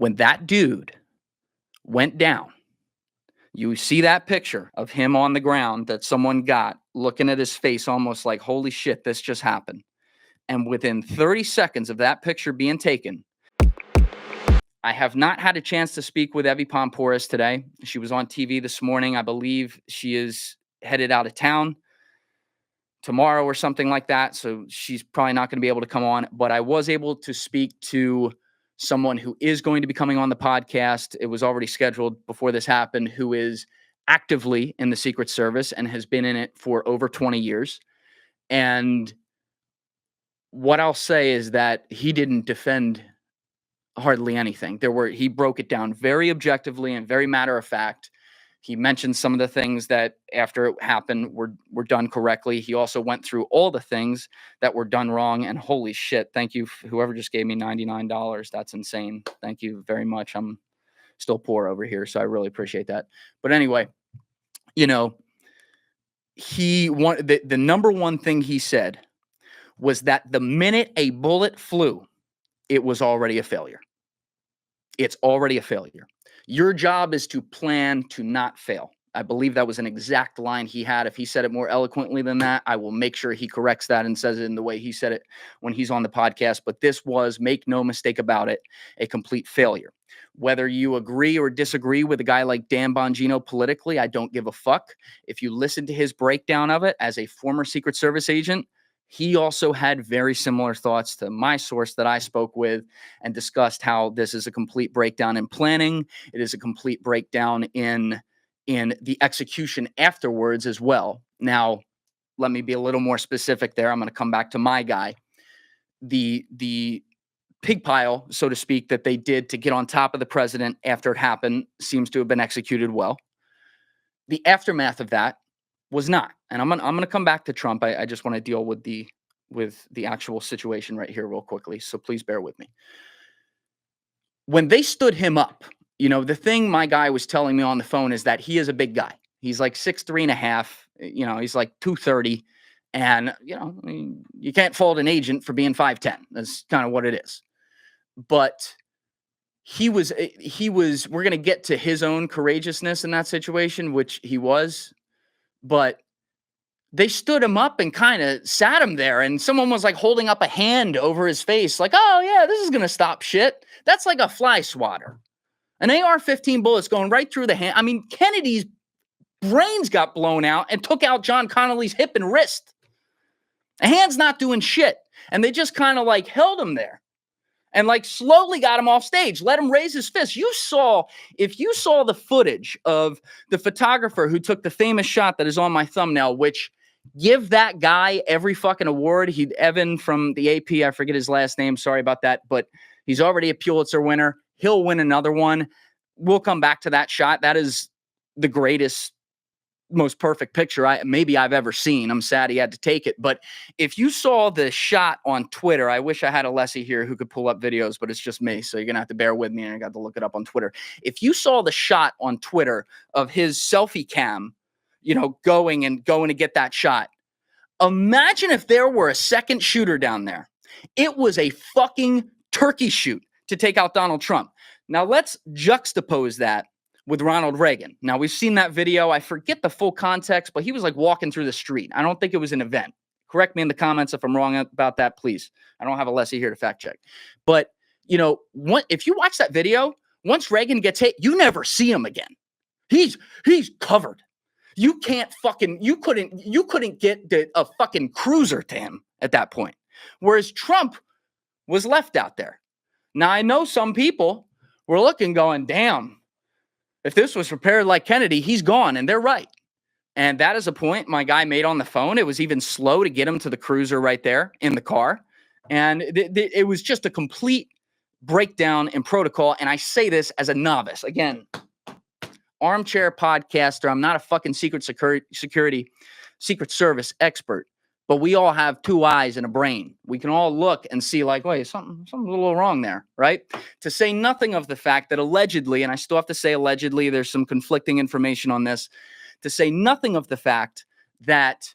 When that dude went down, you see that picture of him on the ground that someone got, looking at his face almost like, holy shit, this just happened. And within 30 seconds of that picture being taken, I have not had a chance to speak with Evie Pomporis today. She was on TV this morning. I believe she is headed out of town tomorrow or something like that. So she's probably not going to be able to come on. But I was able to speak to someone who is going to be coming on the podcast. It was already scheduled before this happened, who is actively in the Secret Service and has been in it for over 20 years. And what I'll say is that he didn't defend hardly anything. He broke it down very objectively and very matter of fact. He mentioned some of the things that after it happened were done correctly. He also went through all the things that were done wrong. And holy shit, thank you, whoever just gave me $99. That's insane. Thank you very much. I'm still poor over here, so I really appreciate that. But anyway, the number one thing he said was that the minute a bullet flew, it was already a failure. It's already a failure. Your job is to plan to not fail. I believe that was an exact line he had. If he said it more eloquently than that, I will make sure he corrects that and says it in the way he said it when he's on the podcast. But this was, make no mistake about it, a complete failure. Whether you agree or disagree with a guy like Dan Bongino politically, I don't give a fuck. If you listen to his breakdown of it as a former Secret Service agent, he also had very similar thoughts to my source that I spoke with and discussed how this is a complete breakdown in planning. It is a complete breakdown in the execution afterwards as well. Now, let me be a little more specific there. I'm going to come back to my guy. The pig pile, so to speak, that they did to get on top of the president after it happened seems to have been executed well. The aftermath of that was not. And I'm gonna come back to Trump. I just want to deal with the actual situation right here real quickly. So please bear with me. When they stood him up, the thing my guy was telling me on the phone is that he is a big guy. He's like 6'3.5", he's like 230. And, you can't fault an agent for being 5'10". That's kind of what it is. But he was, we're going to get to his own courageousness in that situation, which he was. But they stood him up and kind of sat him there. And someone was like holding up a hand over his face. Like, oh, yeah, this is going to stop shit. That's like a fly swatter. An AR-15 bullet's going right through the hand. I mean, Kennedy's brains got blown out and took out John Connally's hip and wrist. A hand's not doing shit. And they just kind of like held him there and like slowly got him off stage, let him raise his fist. If you saw the footage of the photographer who took the famous shot that is on my thumbnail, which give that guy every fucking award. Evan from the AP, I forget his last name. Sorry about that. But he's already a Pulitzer winner. He'll win another one. We'll come back to that shot. That is the greatest, most perfect picture I've ever seen. I'm sad he had to take it. But if you saw the shot on Twitter, I wish I had Alessi here who could pull up videos, but it's just me. So you're going to have to bear with me. And I got to look it up on Twitter. If you saw the shot on Twitter of his selfie cam, going to get that shot, imagine if there were a second shooter down there. It was a fucking turkey shoot to take out Donald Trump. Now let's juxtapose that with Ronald Reagan. Now, we've seen that video. I forget the full context, but he was like walking through the street. I don't think it was an event. Correct me in the comments if I'm wrong about that, please. I don't have Alessi here to fact check. But, if you watch that video, once Reagan gets hit, you never see him again. He's covered. You couldn't get a fucking cruiser to him at that point. Whereas Trump was left out there. Now, I know some people were looking going, damn, if this was prepared like Kennedy, he's gone. And they're right. And that is a point my guy made on the phone. It was even slow to get him to the cruiser right there in the car. And it was just a complete breakdown in protocol. And I say this as a novice. Again, armchair podcaster. I'm not a fucking Secret Service expert. But we all have two eyes and a brain. We can all look and see like, wait, something's a little wrong there, right? To say nothing of the fact that allegedly, and I still have to say allegedly, there's some conflicting information on this, to say nothing of the fact that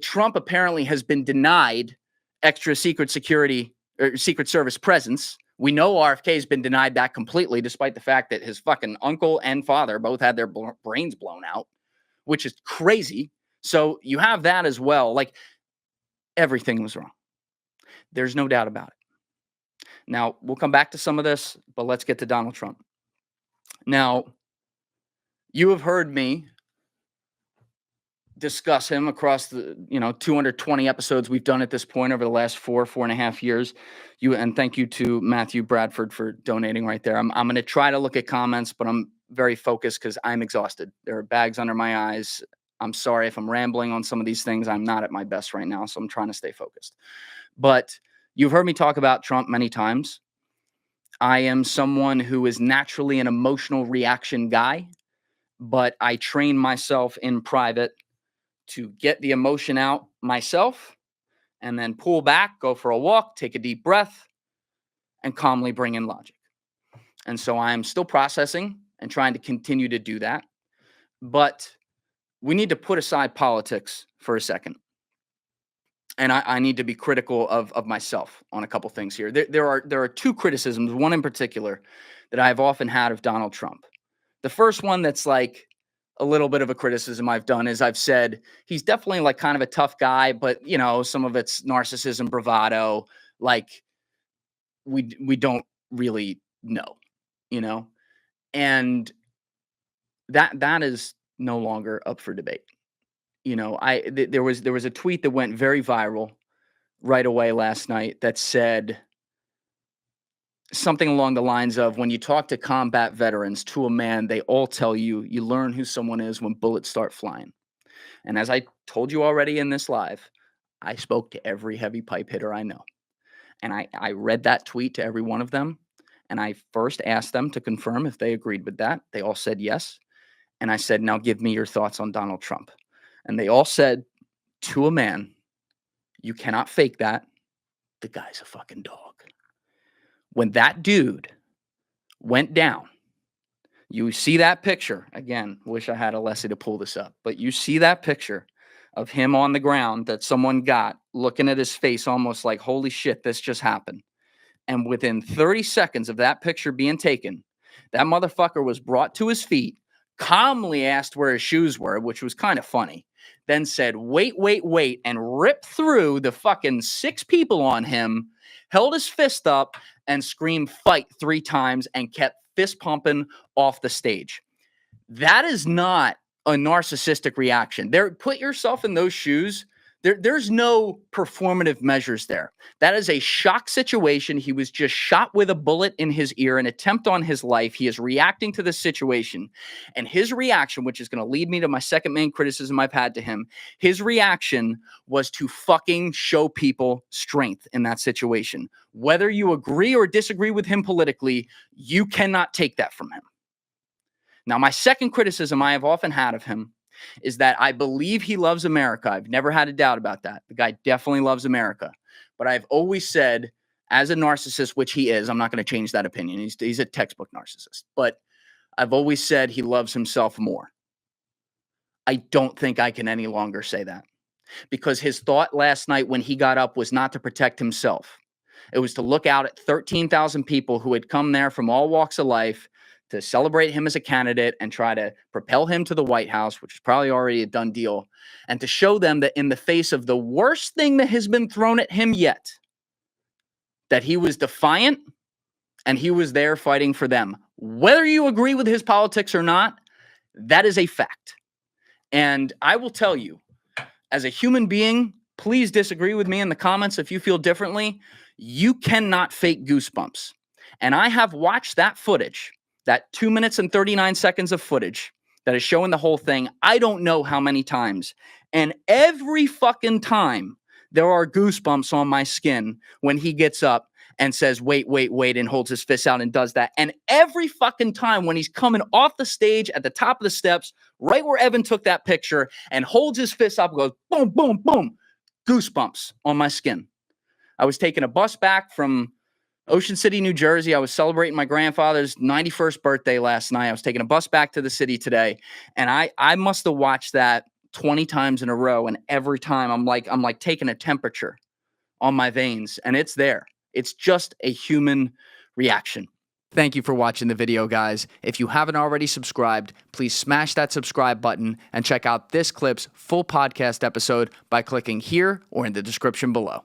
Trump apparently has been denied extra Secret Service presence We know RFK has been denied that completely, despite the fact that his fucking uncle and father both had their brains blown out, which is crazy. So you have that as well. Like, everything was wrong. There's no doubt about it. Now, we'll come back to some of this, but let's get to Donald Trump. Now, you have heard me discuss him across the 220 episodes we've done at this point over the last 4.5 years. And thank you to Matthew Bradford for donating right there. I'm going to try to look at comments, but I'm very focused because I'm exhausted. There are bags under my eyes. I'm sorry if I'm rambling on some of these things. I'm not at my best right now, so I'm trying to stay focused. But you've heard me talk about Trump many times. I am someone who is naturally an emotional reaction guy, but I train myself in private to get the emotion out myself and then pull back, go for a walk, take a deep breath, and calmly bring in logic. And so I'm still processing and trying to continue to do that. But we need to put aside politics for a second. And I need to be critical of myself on a couple things here. There are two criticisms, one in particular, that I've often had of Donald Trump. The first one that's like a little bit of a criticism I've done is I've said he's definitely like kind of a tough guy, but some of it's narcissism, bravado, like we don't really know, and that is no longer up for debate. There was a tweet that went very viral right away last night that said something along the lines of, when you talk to combat veterans, to a man, they all tell you learn who someone is when bullets start flying. And as I told you already in this live, I spoke to every heavy pipe hitter I know. And I read that tweet to every one of them. And I first asked them to confirm if they agreed with that. They all said yes. And I said, now give me your thoughts on Donald Trump. And they all said, to a man, you cannot fake that. The guy's a fucking dog. When that dude went down, you see that picture. Again, wish I had a Leslie to pull this up, but you see that picture of him on the ground that someone got, looking at his face almost like, holy shit, this just happened. And within 30 seconds of that picture being taken, that motherfucker was brought to his feet, calmly asked where his shoes were, which was kind of funny, then said, wait, and ripped through the fucking 6 people on him, held his fist up, and screamed fight 3 times and kept fist pumping off the stage. That is not a narcissistic reaction. Put yourself in those shoes. There's no performative measures there. That is a shock situation. He was just shot with a bullet in his ear, an attempt on his life. He is reacting to the situation. And his reaction, which is going to lead me to my second main criticism I've had to him, his reaction was to fucking show people strength in that situation. Whether you agree or disagree with him politically, you cannot take that from him. Now, my second criticism I have often had of him is that I believe he loves America. I've never had a doubt about that. The guy definitely loves America. But I've always said, as a narcissist, which he is, I'm not going to change that opinion. He's a textbook narcissist. But I've always said he loves himself more. I don't think I can any longer say that. Because his thought last night when he got up was not to protect himself. It was to look out at 13,000 people who had come there from all walks of life to celebrate him as a candidate and try to propel him to the White House, which is probably already a done deal, and to show them that in the face of the worst thing that has been thrown at him yet, that he was defiant and he was there fighting for them. Whether you agree with his politics or not, that is a fact. And I will tell you, as a human being, please disagree with me in the comments if you feel differently. You cannot fake goosebumps. And I have watched that footage, that 2 minutes and 39 seconds of footage that is showing the whole thing, I don't know how many times. And every fucking time there are goosebumps on my skin when he gets up and says, wait, and holds his fist out and does that. And every fucking time when he's coming off the stage at the top of the steps, right where Evan took that picture, and holds his fist up and goes, boom, boom, boom, goosebumps on my skin. I was taking a bus back from Ocean City, New Jersey. I was celebrating my grandfather's 91st birthday last night. I was taking a bus back to the city today, and I must have watched that 20 times in a row, and every time I'm like taking a temperature on my veins, and it's there. It's just a human reaction. Thank you for watching the video, guys. If you haven't already subscribed, please smash that subscribe button and check out this clip's full podcast episode by clicking here or in the description below.